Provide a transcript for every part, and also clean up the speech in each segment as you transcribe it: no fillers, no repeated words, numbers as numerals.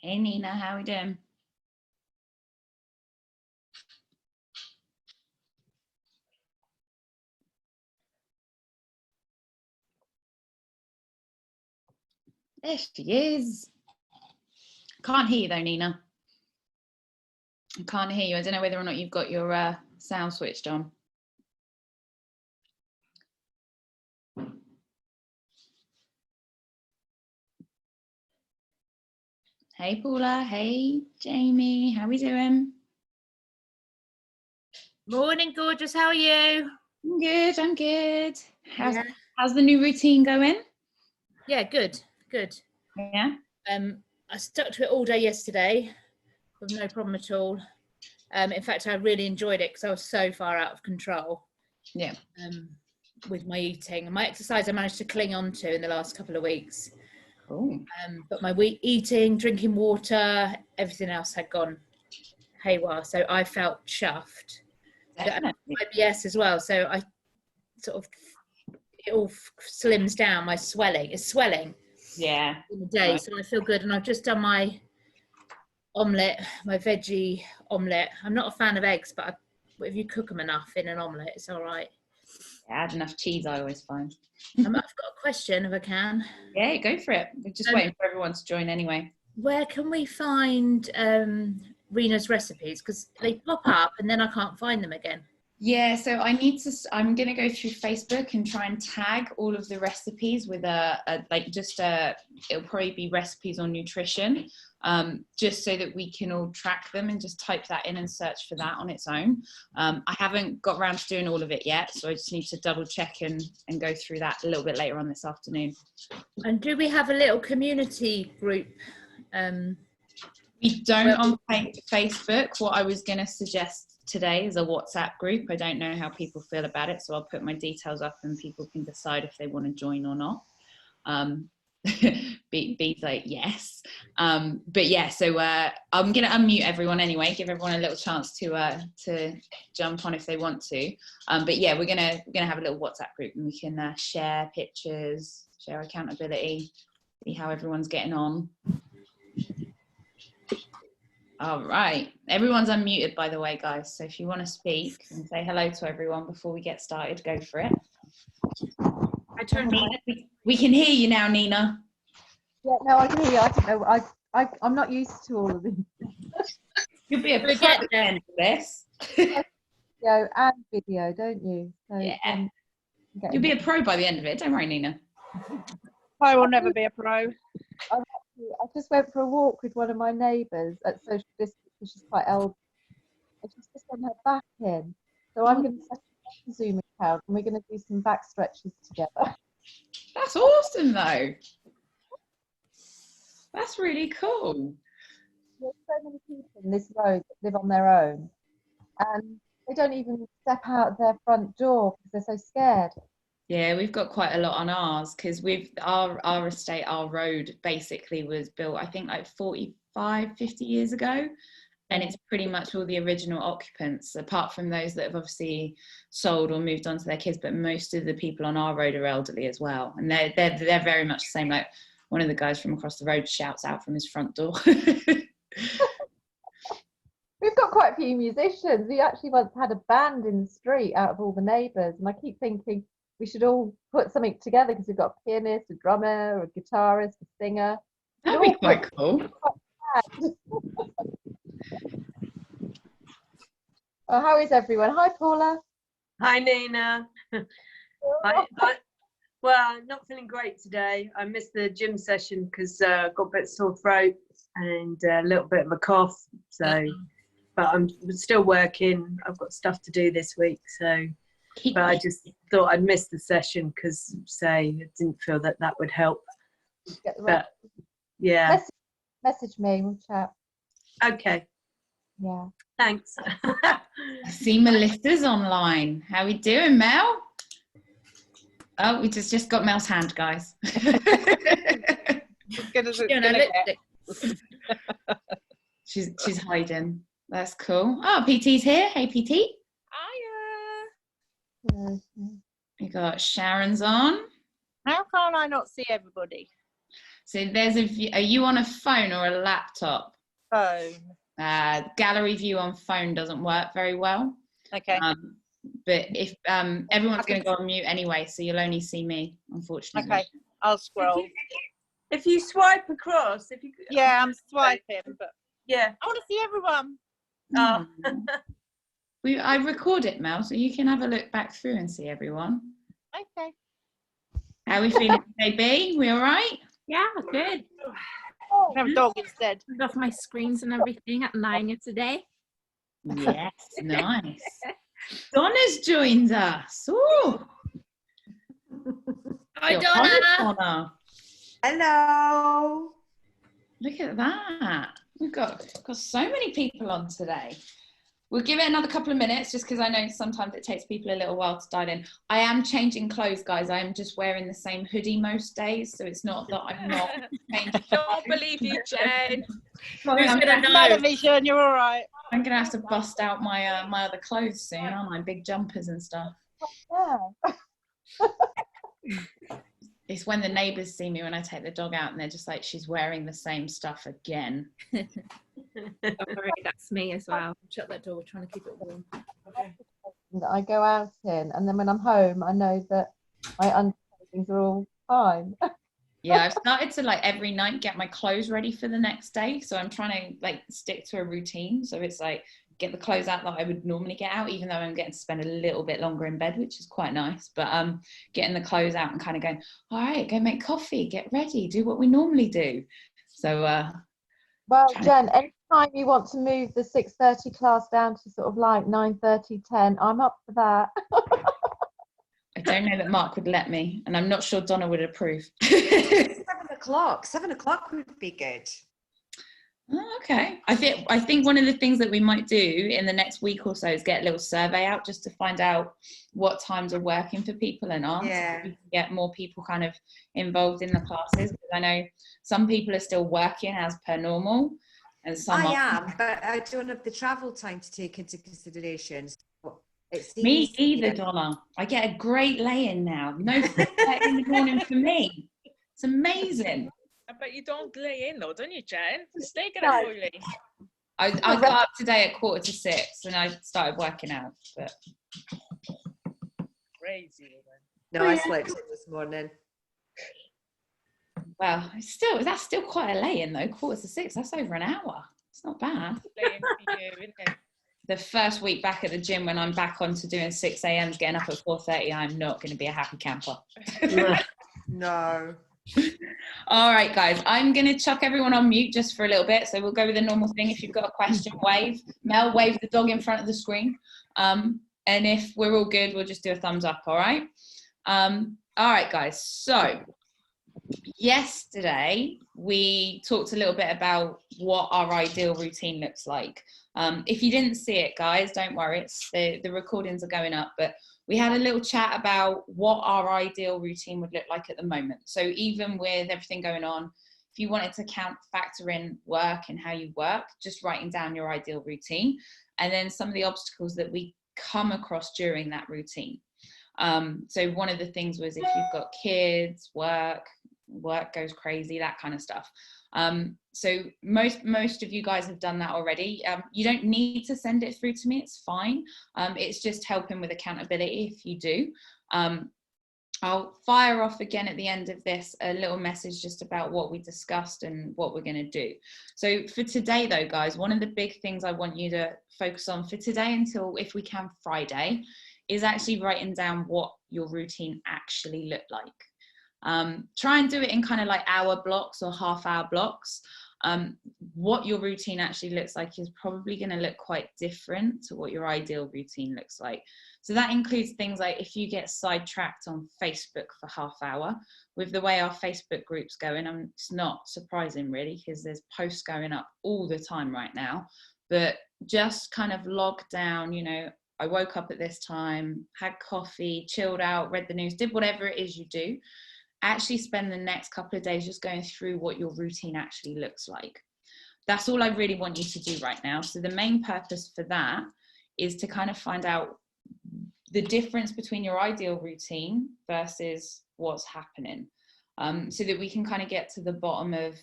Hey Nina, how are we doing? There she is. Can't hear you though, Nina. I can't hear you. I don't know whether or not you've got your sound switched on. Hey Paula, hey Jamie, how we doing? Morning, gorgeous. How are you? I'm good, I'm good. How's the new routine going? Yeah, good. Yeah. I stuck to it all day yesterday with no problem at all. In fact, I really enjoyed it because I was so far out of control. Yeah. With my eating and my exercise, I managed to cling on to in the last couple of weeks. Oh. But my eating, drinking water, everything else had gone haywire. So I felt chuffed. IBS as well. So I sort of, it all slims down. My swelling is swelling. Yeah. In the day, right. So I feel good, and I've just done my omelette, my veggie omelette. I'm not a fan of eggs, but if you cook them enough in an omelette, it's all right. Yeah, add enough cheese, I always find. I've got a question, if I can. Yeah, go for it. We're just waiting for everyone to join anyway. Where can we find Rena's recipes? Because they pop up and then I can't find them again. Yeah, so I'm going to go through Facebook and try and tag all of the recipes with it'll probably be recipes on nutrition, just so that we can all track them and just type that in and search for that on its own. I haven't got around to doing all of it yet, so I just need to double check and go through that a little bit later on this afternoon. And do we have a little community group? We don't on Facebook. What I was going to suggest today is a WhatsApp group. I don't know how people feel about it, so I'll put my details up and people can decide if they want to join or not. Be's like yes, but yeah. So I'm going to unmute everyone anyway. Give everyone a little chance to jump on if they want to. But yeah, we're gonna have a little WhatsApp group and we can share pictures, share accountability, see how everyone's getting on. All right, everyone's unmuted, by the way, guys. So if you want to speak and say hello to everyone before we get started, go for it. I turned on. We can hear you now, Nina. Yeah, no, I can hear you. I don't know. I'm not used to all of these. You'll be a pro at the end of this. Video and video, don't you? So, yeah. You'll be a pro by the end of it. Don't worry, Nina. I will never be a pro. I just went for a walk with one of my neighbours at social distance because she's quite elderly. And she's just on her back in. So I'm going to set a Zoom account and we're going to do some back stretches together. That's awesome, though. That's really cool. There's so many people in this road that live on their own. And they don't even step out of their front door because they're so scared. Yeah, we've got quite a lot on ours because our estate, our road basically was built, I think like 45, 50 years ago. And it's pretty much all the original occupants, apart from those that have obviously sold or moved on to their kids. But most of the people on our road are elderly as well. And they're very much the same. Like one of the guys from across the road shouts out from his front door. We've got quite a few musicians. We actually once had a band in the street out of all the neighbours. And I keep thinking, we should all put something together because we've got a pianist, a drummer, a guitarist, a singer. That'd be quite cool. Well, how is everyone? Hi, Paula. Hi, Nina. Well, not feeling great today. I missed the gym session because I got a bit sore throat and a little bit of a cough. So, but I'm still working. I've got stuff to do this week. So. But I just thought I'd miss the session because, I didn't feel that would help. But yeah, message me. We'll chat. Okay. Yeah. Thanks. I see Melissa's online. How we doing, Mel? Oh, we just got Mel's hand, guys. She's hiding. That's cool. Oh, PT's here. Hey, PT. We got Sharon's on. How can I not see everybody? So there's a view. Are you on a phone or a laptop? Phone. Gallery view on phone doesn't work very well. Okay. But if everyone's going to go on mute anyway, so you'll only see me, unfortunately. Okay. I'll scroll. If you swipe across, if you Yeah, I'm swiping, but yeah. I want to see everyone. Oh. I record it, Mel, so you can have a look back through and see everyone. Okay. How are we feeling today, B? We all right? Yeah, good. I have a dog instead. Turned off my screens and everything at 9 yesterday. Yes, nice. Donna's joined us. Ooh. Hi, You're Donna. on, Donna. Hello. Look at that. We've got so many people on today. We'll give it another couple of minutes just because I know sometimes it takes people a little while to dial in. I am changing clothes, guys. I am just wearing the same hoodie most days, so it's not that I'm not changing. Don't believe you, Jen. Who's gonna know? Television, you're all right. I'm gonna have to bust out my my other clothes soon, aren't I? Big jumpers and stuff. Yeah. It's when the neighbours see me when I take the dog out and they're just like, she's wearing the same stuff again. Sorry, that's me as well. Shut that door. We're trying to keep it warm. That I go out in, and then when I'm home, I know that my underclothings are all fine. Yeah, I've started to like every night get my clothes ready for the next day. So I'm trying to like stick to a routine. So it's like get the clothes out that I would normally get out, even though I'm getting to spend a little bit longer in bed, which is quite nice. But getting the clothes out and kind of going, all right, go make coffee, get ready, do what we normally do. So Well, Jen, anytime you want to move the 6:30 class down to sort of like 9:30, 10, I'm up for that. I don't know that Mark would let me, and I'm not sure Donna would approve. 7 o'clock. 7 o'clock would be good. Oh, okay. I think one of the things that we might do in the next week or so is get a little survey out just to find out what times are working for people and aren't. Yeah. So we can get more people kind of involved in the classes. Because I know some people are still working as per normal, and some I aren't. am, but I don't have the travel time to take into consideration. So it seems, Me either, yeah. Donna. I get a great lay-in now. No 4:30 in the morning for me. It's amazing. But you don't lay in though, don't you, Jen? Stay get up early. I got up today at 5:45 and I started working out. But Crazy. No, I slept in this morning. well, that's still quite a lay-in though. 5:45. That's over an hour. It's not bad. Laying for you, isn't it? The first week back at the gym, when I'm back on to doing 6 a.m. getting up at 4:30, I'm not going to be a happy camper. No. All right, guys, I'm going to chuck everyone on mute just for a little bit. So we'll go with the normal thing. If you've got a question, wave. Mel, wave the dog in front of the screen. And if we're all good, we'll just do a thumbs up, all right? All right, guys. So yesterday, we talked a little bit about what our ideal routine looks like. If you didn't see it, guys, don't worry. The recordings are going up, but we had a little chat about what our ideal routine would look like at the moment. So even with everything going on, if you wanted to factor in work and how you work, just writing down your ideal routine, and then some of the obstacles that we come across during that routine. So one of the things was if you've got kids, work goes crazy, that kind of stuff. So most of you guys have done that already. You don't need to send it through to me, it's fine. It's just helping with accountability if you do. I'll fire off again at the end of this a little message just about what we discussed and what we're going to do. So for today though, guys, one of the big things I want you to focus on for today until, if we can, Friday, is actually writing down what your routine actually looked like. Try and do it in kind of like hour blocks or half-hour blocks. What your routine actually looks like is probably going to look quite different to what your ideal routine looks like. So that includes things like if you get sidetracked on Facebook for half hour, with the way our Facebook group's going, it's not surprising really, because there's posts going up all the time right now, but just kind of log down, you know, I woke up at this time, had coffee, chilled out, read the news, did whatever it is you do. Actually spend the next couple of days just going through what your routine actually looks like. That's all I really want you to do right now. So the main purpose for that is to kind of find out the difference between your ideal routine versus what's happening. so that we can kind of get to the bottom of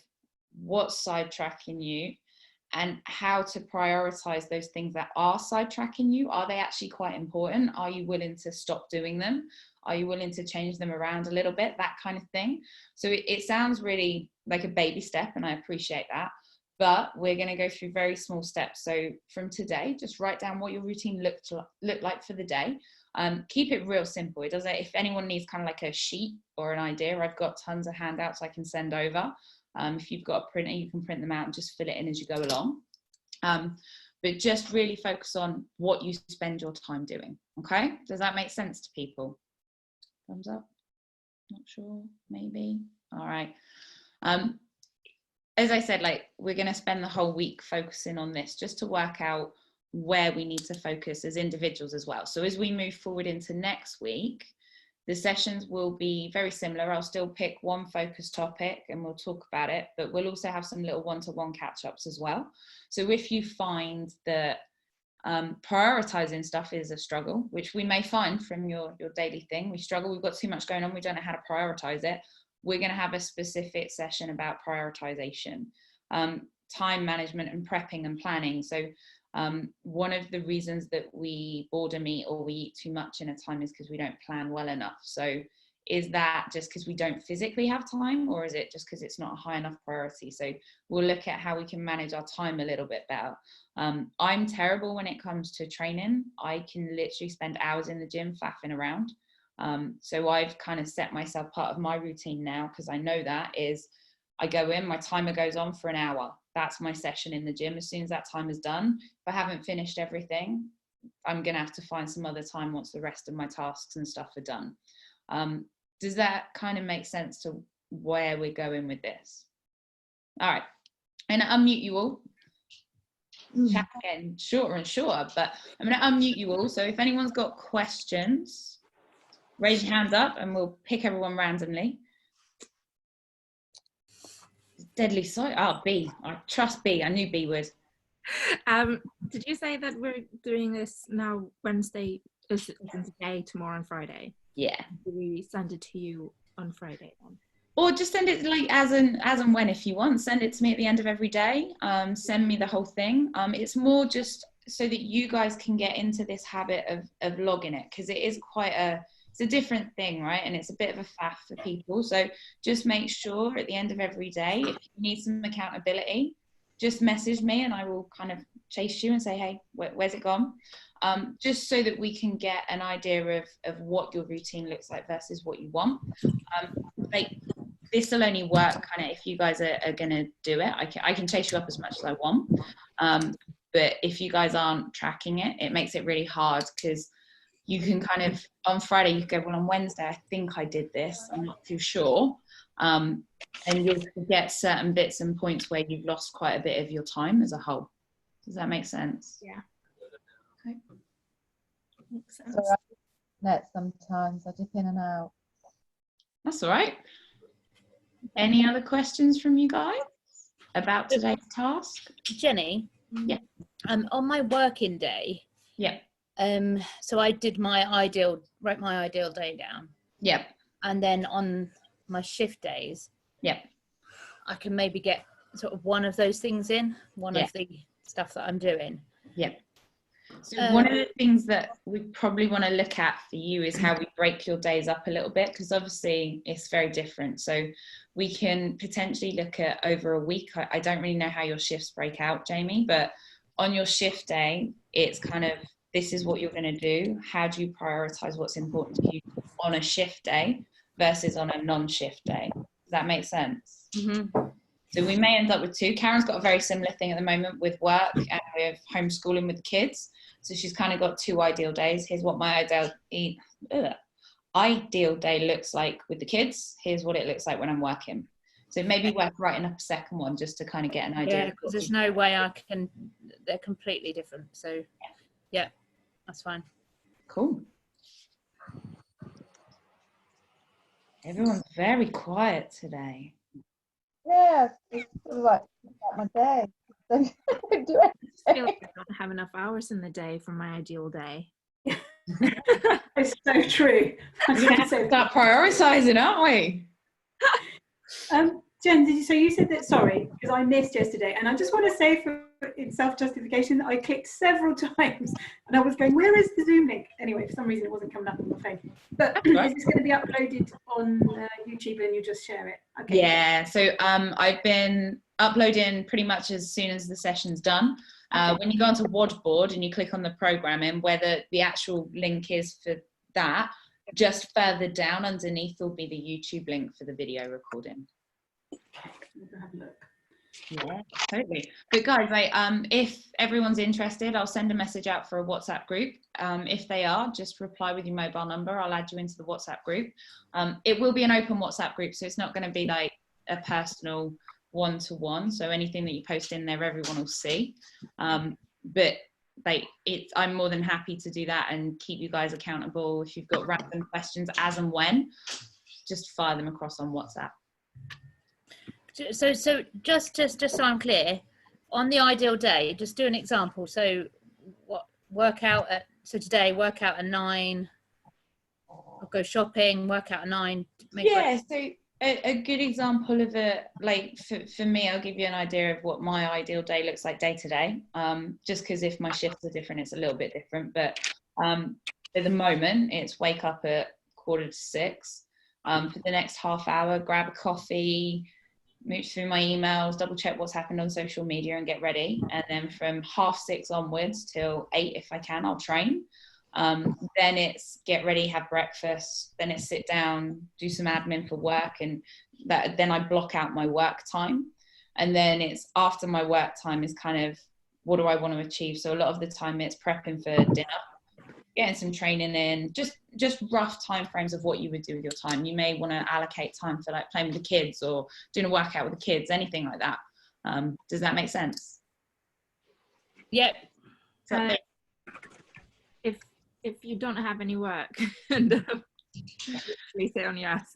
what's sidetracking you and how to prioritize those things that are sidetracking you. Are they actually quite important? Are you willing to stop doing them? Are you willing to change them around a little bit? That kind of thing. So it sounds really like a baby step, and I appreciate that. But we're going to go through very small steps. So from today, just write down what your routine look like for the day. Keep it real simple. It doesn't. If anyone needs kind of like a sheet or an idea, I've got tons of handouts I can send over. If you've got a printer, you can print them out and just fill it in as you go along. But just really focus on what you spend your time doing. Okay? Does that make sense to people? Thumbs up? Not sure, maybe. All right. As I said, like, we're going to spend the whole week focusing on this just to work out where we need to focus as individuals as well. So as we move forward into next week, the sessions will be very similar. I'll still pick one focus topic and we'll talk about it, but we'll also have some little one-to-one catch-ups as well. So if you find that prioritizing stuff is a struggle, which we may find from your daily thing, we struggle, we've got too much going on, we don't know how to prioritize it, we're going to have a specific session about prioritization, time management and prepping and planning. So one of the reasons that we boredom eat or we eat too much in a time is because we don't plan well enough. So is that just because we don't physically have time, or is it just because it's not a high enough priority? So we'll look at how we can manage our time a little bit better. I'm terrible when it comes to training. I can literally spend hours in the gym faffing around. So I've kind of set myself, part of my routine now, because I know that is, I go in, my timer goes on for an hour. That's my session in the gym. As soon as that time is done, if I haven't finished everything, I'm going to have to find some other time once the rest of my tasks and stuff are done. Does that kind of make sense to where we're going with this? All right. I'm going to unmute you all. Chat getting shorter and shorter, but I'm going to unmute you all. So if anyone's got questions, raise your hands up and we'll pick everyone randomly. Deadly silent. Oh, B. I trust B. I knew B would. Did you say that we're doing this now Wednesday, today, tomorrow and Friday? Yeah. Do we send it to you on Friday then? Or just send it like as and when, if you want. Send it to me at the end of every day. Send me the whole thing. It's more just so that you guys can get into this habit of logging it, because it is it's a different thing, right? And it's a bit of a faff for people. So just make sure at the end of every day, if you need some accountability, just message me and I will kind of chase you and say, hey, where's it gone? Just so that we can get an idea of what your routine looks like versus what you want. Like, this will only work kind of if you guys are going to do it. I can chase you up as much as I want. But if you guys aren't tracking it, it makes it really hard, because you can kind of, on Friday, you go, well, on Wednesday, I think I did this. I'm not too sure. And you'll get certain bits and points where you've lost quite a bit of your time as a whole. Does that make sense? Yeah. Okay. Makes sense. So I net sometimes I dip in and out. That's all right. Any other questions from you guys about today's task? Jenny? Yeah. On my working day, Yeah. so I did wrote my ideal day down. Yeah. And then on my shift days, Yeah. I can maybe get sort of one of those things in, one of the stuff that I'm doing. Yeah. So one of the things that we probably want to look at for you is how we break your days up a little bit, because obviously it's very different. So we can potentially look at over a week. I don't really know how your shifts break out, Jamie, but on your shift day, it's kind of, this is what you're going to do. How do you prioritize what's important to you on a shift day versus on a non-shift day? Does that make sense? Mm-hmm. So we may end up with two. Karen's got a very similar thing at the moment with work and with homeschooling with the kids. So she's kind of got two ideal days. Here's what my ideal day looks like with the kids. Here's what it looks like when I'm working. So maybe worth writing up a second one just to kind of get an idea. Yeah, because there's no way they're completely different. So yeah, that's fine. Cool. Everyone's very quiet today. Yeah, it's sort of like my day. So I don't do I anything. feel like I don't have enough hours in the day for my ideal day. It's so true. I was We're going going to to say start prioritizing, aren't we? Jen, so you said that, sorry, because I missed yesterday, and I just want to say in self-justification that I clicked several times and I was going, where is the Zoom link? Anyway, for some reason it wasn't coming up on my phone. But right. Is this going to be uploaded on YouTube and you just share it? Okay. Yeah, so I've been uploading pretty much as soon as the session's done. When you go onto WODboard and you click on the programming, where the actual link is for that, just further down underneath will be the YouTube link for the video recording. We'll have a look. Yeah, totally. But guys, if everyone's interested, I'll send a message out for a WhatsApp group. If they are, just reply with your mobile number. I'll add you into the WhatsApp group. It will be an open WhatsApp group, so it's not going to be like a personal one-to-one. So anything that you post in there, everyone will see. But I'm more than happy to do that and keep you guys accountable. If you've got random questions as and when, just fire them across on WhatsApp. So just so I'm clear, on the ideal day, just do an example. So today, workout at 9, I'll go shopping, workout at 9. Yeah, so a good example of it, like for me, I'll give you an idea of what my ideal day looks like day to day. Just because if my shifts are different, it's a little bit different. But at the moment, it's wake up at 5:45. For the next half hour, grab a coffee, mooch through my emails, double check what's happened on social media and get ready. And then from 6:30 onwards till 8, if I can, I'll train. Then it's get ready, have breakfast, then it's sit down, do some admin for work, and then I block out my work time. And then it's after my work time is kind of what do I want to achieve. So a lot of the time it's prepping for dinner, getting some training in, just rough time frames of what you would do with your time. You may want to allocate time for like playing with the kids or doing a workout with the kids, anything like that. Does that make sense? Yep. If you don't have any work and we sit on your ass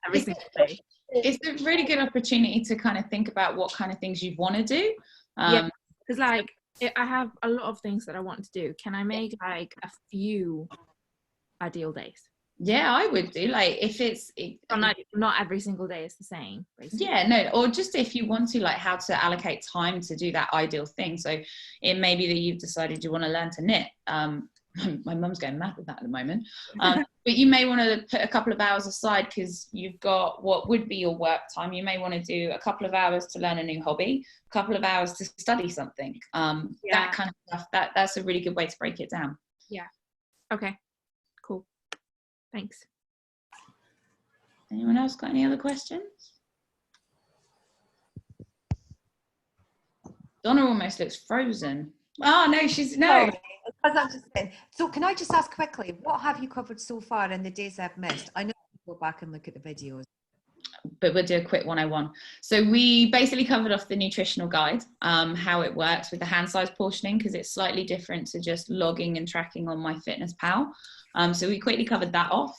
every single day. It's a really good opportunity to kind of think about what kind of things you want to do. Yeah, because like I have a lot of things that I want to do. Can I make like a few ideal days? Yeah, I would do. Like if it's not every single day is the same. Basically. Yeah, no, or just if you want to, like how to allocate time to do that ideal thing. So it may be that you've decided you want to learn to knit. My mum's going mad with that at the moment. But you may want to put a couple of hours aside because you've got what would be your work time. You may want to do a couple of hours to learn a new hobby, a couple of hours to study something. That kind of stuff. That's a really good way to break it down. Yeah. Okay. Cool. Thanks. Anyone else got any other questions? Donna almost looks frozen. Oh no, she's no. Because I'm just saying. So can I just ask quickly, what have you covered so far in the days I've missed? I know you go back and look at the videos. But we'll do a quick 101. So we basically covered off the nutritional guide, how it works with the hand size portioning, because it's slightly different to just logging and tracking on MyFitnessPal. So we quickly covered that off.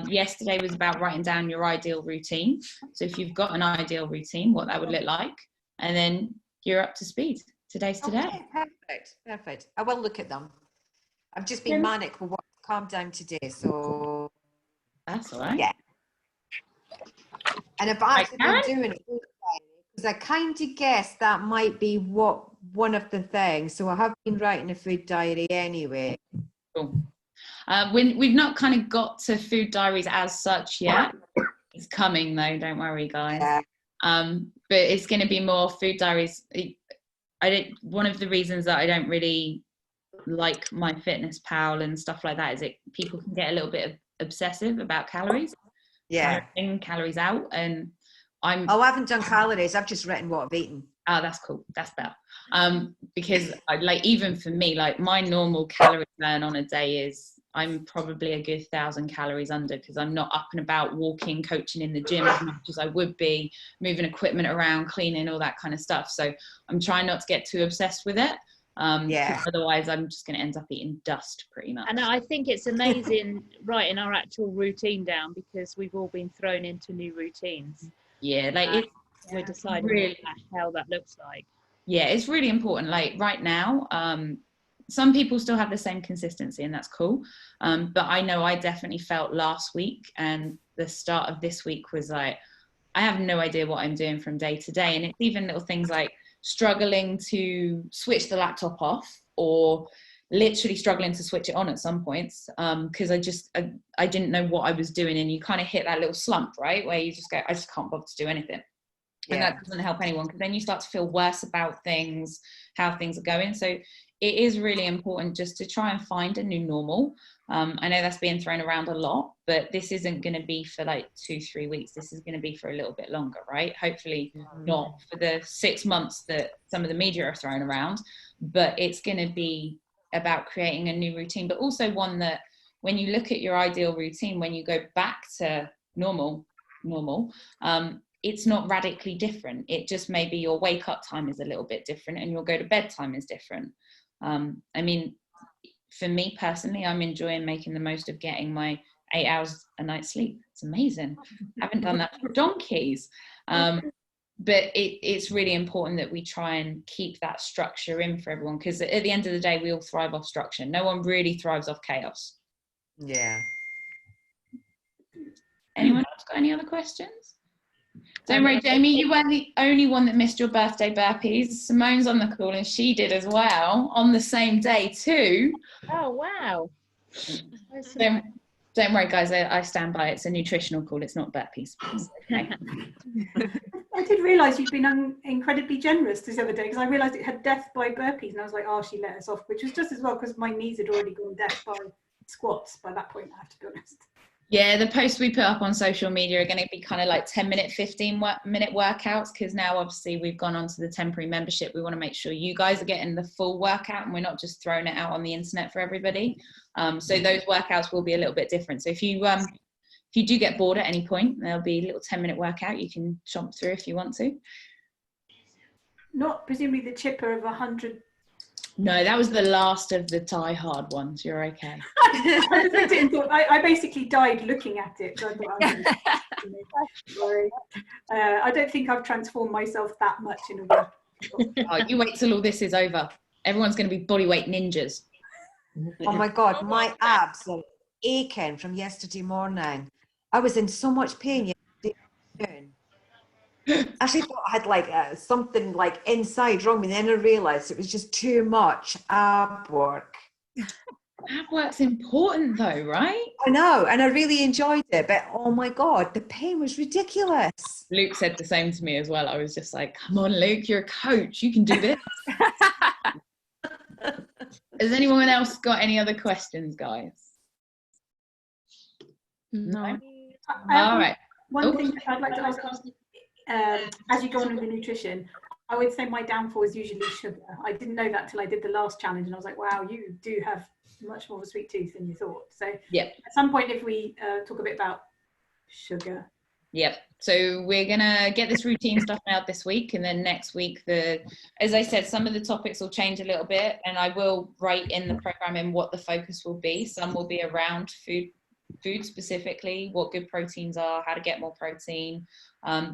Yesterday was about writing down your ideal routine. So if you've got an ideal routine, what that would look like, and then you're up to speed. Today's today. Okay, perfect. I will look at them. I've just been manic with what calmed down today, so that's all right. Yeah. And I've actually been doing it because I kind of guessed that might be one of the things. So I have been writing a food diary anyway. Cool. We've not kind of got to food diaries as such yet. It's coming though, don't worry guys. Yeah. But it's going to be more food diaries. One of the reasons that I don't really like MyFitnessPal and stuff like that is people can get a little bit obsessive about calories. Yeah. Calories out, and I haven't done calories. I've just written what I've eaten. Oh, that's cool. That's better. Because even for me, like my normal calorie burn on a day is I'm probably a good 1,000 calories under because I'm not up and about walking, coaching in the gym as much as I would be, moving equipment around, cleaning, all that kind of stuff. So I'm trying not to get too obsessed with it. Otherwise I'm just going to end up eating dust pretty much. And I think it's amazing writing our actual routine down because we've all been thrown into new routines. Yeah, like we're deciding really what the hell that looks like. Yeah, it's really important. Like right now, some people still have the same consistency and that's cool. But I know I definitely felt last week and the start of this week was like, I have no idea what I'm doing from day to day. And it's even little things like struggling to switch the laptop off, or literally struggling to switch it on at some points, because I didn't know what I was doing. And you kind of hit that little slump, right, where you just go, I just can't bother to do anything. And that doesn't help anyone, because then you start to feel worse about things, how things are going. So it is really important just to try and find a new normal. I know that's being thrown around a lot, but this isn't going to be for like 2-3 weeks. This is going to be for a little bit longer, right? Hopefully not for the 6 months that some of the media are throwing around, but it's going to be about creating a new routine, but also one that when you look at your ideal routine, when you go back to normal, it's not radically different. It just maybe your wake up time is a little bit different and your go to bed time is different. I mean, for me personally, I'm enjoying making the most of getting my 8 hours a night sleep. It's amazing. I haven't done that for donkeys. But it's really important that we try and keep that structure in for everyone, because at the end of the day, we all thrive off structure. No one really thrives off chaos. Yeah. Anyone else got any other questions? Don't worry, Jamie, you weren't the only one that missed your birthday burpees. Simone's on the call and she did as well on the same day too. Oh, wow. Don't worry, guys, I stand by it. It's a nutritional call. It's not burpees. Okay. I did realise you'd been incredibly generous this other day, because I realised it had death by burpees, and I was like, oh, she let us off, which was just as well, because my knees had already gone death by squats by that point, I have to be honest. Yeah, the posts we put up on social media are going to be kind of like 10-minute, 15-minute workouts, because now obviously we've gone on to the temporary membership. We want to make sure you guys are getting the full workout and we're not just throwing it out on the internet for everybody. So those workouts will be a little bit different. So if you do get bored at any point, there'll be a little 10-minute workout you can chomp through if you want to. Not presumably the chipper of 100. No, that was the last of the die-hard ones. You're okay. I basically died looking at it. So I don't think I've transformed myself that much in a week. Oh, you wait till all this is over. Everyone's going to be bodyweight ninjas. Oh my God, my abs are aching from yesterday morning. I was in so much pain yesterday afternoon. I actually thought I had like something like inside wrong, and then I realised it was just too much ab work. Ab work's important though, right? I know, and I really enjoyed it, but oh my God, the pain was ridiculous. Luke said the same to me as well. I was just like, come on, Luke, you're a coach. You can do this. Has anyone else got any other questions, guys? No? All right. One thing I'd like to ask, as you go on with the nutrition, I would say my downfall is usually sugar. I didn't know that till I did the last challenge, and I was like, wow, you do have much more of a sweet tooth than you thought. So yeah, at some point, if we talk a bit about sugar. Yep. So we're gonna get this routine stuff out this week, and then next week, as I said, some of the topics will change a little bit, and I will write in the programming what the focus will be. Some will be around food specifically, what good proteins are, how to get more protein,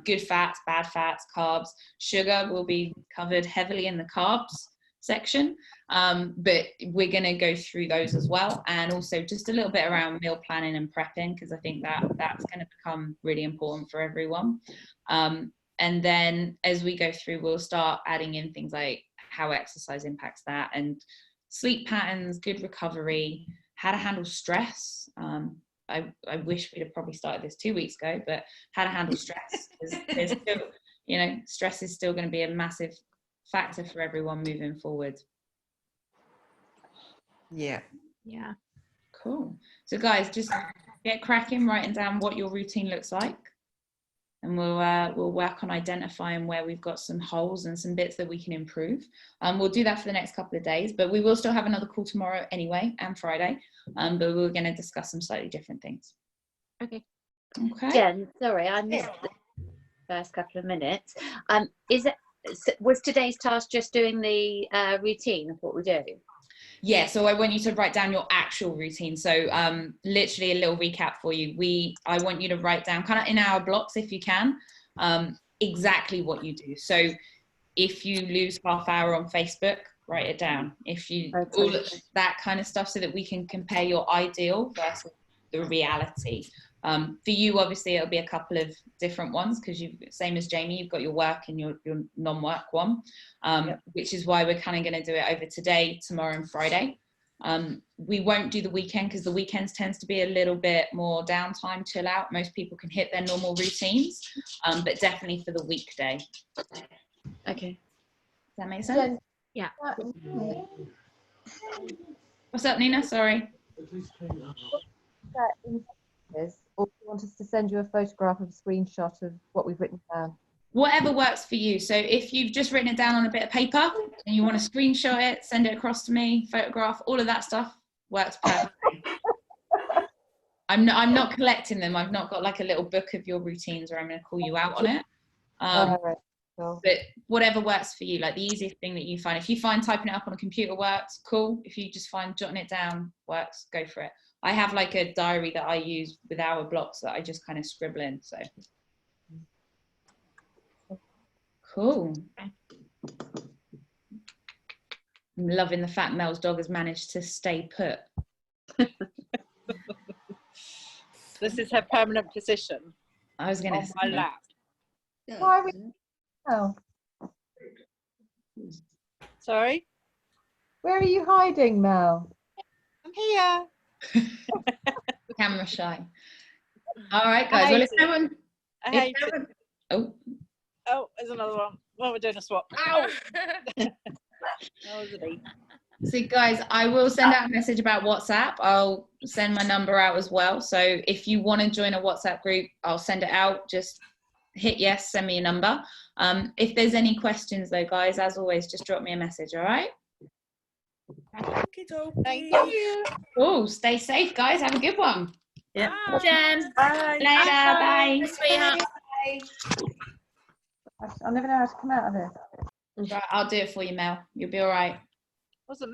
good fats, bad fats, carbs. Sugar will be covered heavily in the carbs section, but we're going to go through those as well, and also just a little bit around meal planning and prepping, because I think that's going to become really important for everyone. And then as we go through, we'll start adding in things like how exercise impacts that, and sleep patterns, good recovery, how to handle stress. I wish we'd have probably started this 2 weeks ago, but how to handle stress. There's still, stress is still going to be a massive factor for everyone moving forward. Yeah. Yeah. Cool. So guys, just get cracking, writing down what your routine looks like, and we'll work on identifying where we've got some holes and some bits that we can improve. We'll do that for the next couple of days, but we will still have another call tomorrow anyway, and Friday. But we're going to discuss some slightly different things. Okay. Okay. Jen, sorry, I missed the first couple of minutes. Was today's task just doing the routine of what we do? Yeah, so I want you to write down your actual routine. So literally a little recap for you. I want you to write down kind of in hour blocks if you can, exactly what you do. So if you lose half hour on Facebook, write it down. If you all that kind of stuff, so that we can compare your ideal versus the reality. For you, obviously, it'll be a couple of different ones because you've, same as Jamie, you've got your work and your non-work one, which is why we're kind of going to do it over today, tomorrow and Friday. We won't do the weekend because the weekends tends to be a little bit more downtime, chill out. Most people can hit their normal routines, but definitely for the weekday. Okay. Does that make sense? Yeah. What's up, Nina? Sorry. Or do you want us to send you a photograph of a screenshot of what we've written down? Whatever works for you. So if you've just written it down on a bit of paper and you want to screenshot it, send it across to me, photograph, all of that stuff works perfectly. I'm not collecting them. I've not got like a little book of your routines where I'm going to call you out on it. But whatever works for you, like the easiest thing that you find. If you find typing it up on a computer works, cool. If you just find jotting it down works, go for it. I have like a diary that I use with hour blocks that I just kind of scribble in. So cool. I'm loving the fact Mel's dog has managed to stay put. This is her permanent position. I was gonna on my lap. Why are we? Oh, Sorry, where are you hiding, Mel? I'm here. Camera shy. All right, guys. Well, if no one, I hate it. oh, Oh, there's another one. Well, we're doing a swap. Ow! That was a knee. see, guys, I will send out a message about WhatsApp. I'll send my number out as well. So if you want to join a WhatsApp group, I'll send it out. Just hit yes, send me a number. If there's any questions, though, guys, as always, just drop me a message. All right. Thank you. Oh, stay safe, guys. Have a good one. Yeah. Jen. Bye. Later. Bye. Sweetheart. I'll never know how to come out of this. Right, I'll do it for you, Mel. You'll be all right. Wasn't